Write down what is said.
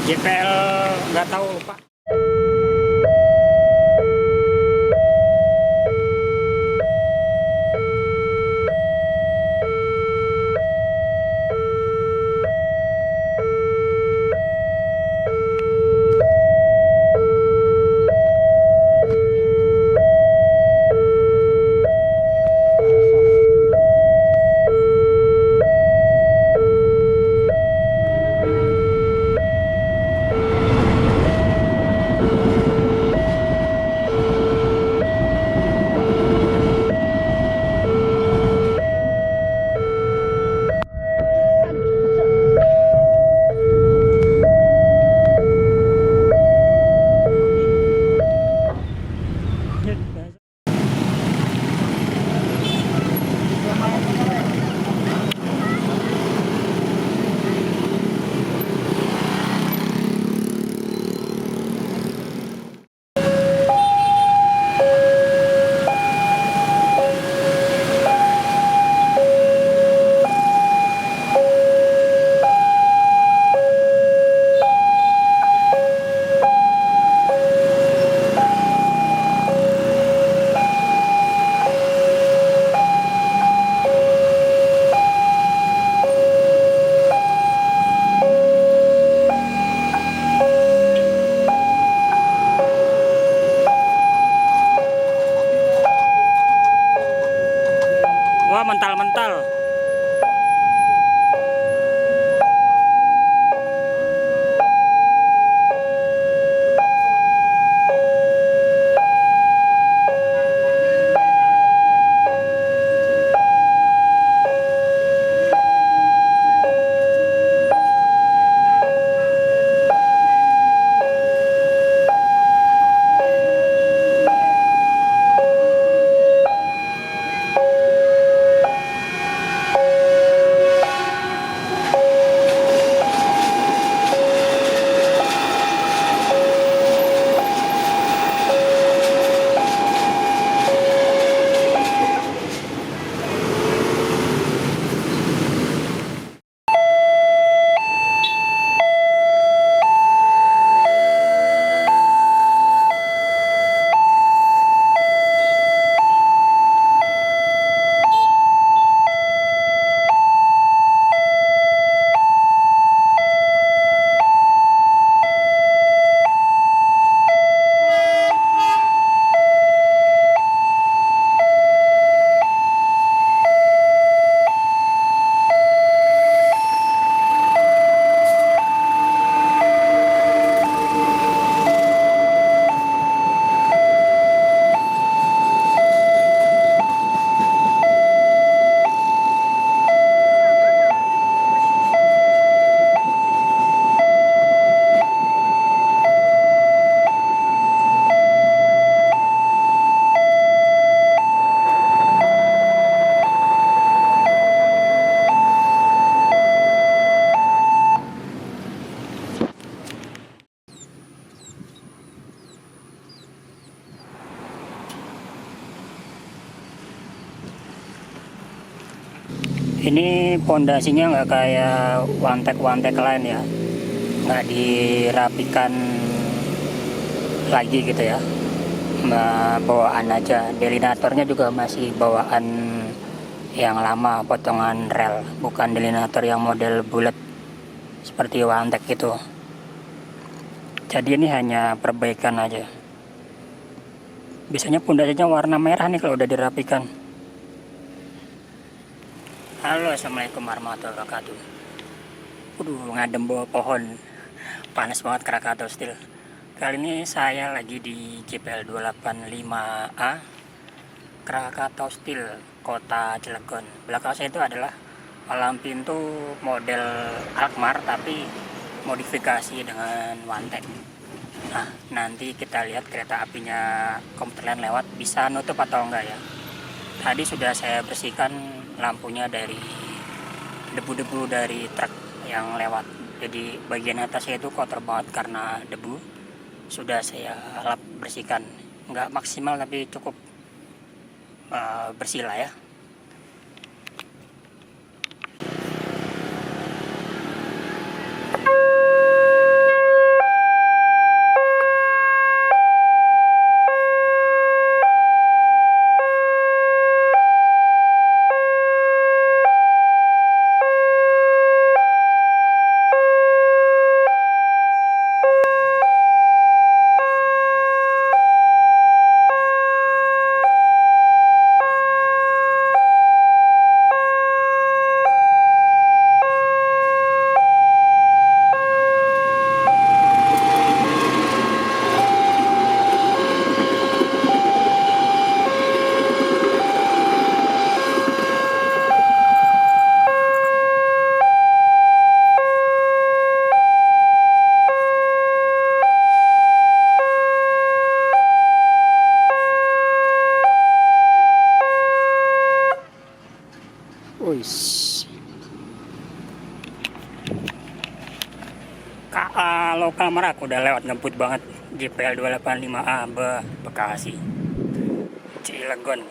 JPL nggak tahu, lupa. Wah, mental-mental. Ini pondasinya nggak kayak Wantech lain ya, nggak dirapikan lagi gitu ya, bawaan aja. Delinatornya juga masih bawaan yang lama, potongan rel, bukan delinator yang model bulat seperti Wantech itu. Jadi ini hanya perbaikan aja. Biasanya pondasinya warna merah nih kalau udah dirapikan. Halo, assalamualaikum warahmatullahi wabarakatuh. Ngadem bawah pohon, panas banget Krakatau still. Kali ini saya lagi di JPL 285A Krakatau still, kota Cilegon. Belakang saya itu adalah Palang Pintu model Alkmaar tapi modifikasi dengan Wantech. Nah, nanti kita lihat kereta apinya komuter lain lewat bisa nutup atau enggak ya. Tadi sudah saya bersihkan lampunya dari debu-debu dari truk yang lewat. Jadi bagian atasnya itu kotor banget karena debu. Sudah saya lap bersihkan. Nggak maksimal tapi cukup bersih lah ya. KA lokal Merak udah lewat ngebut banget. JPL 285A Bekasi Cilegon.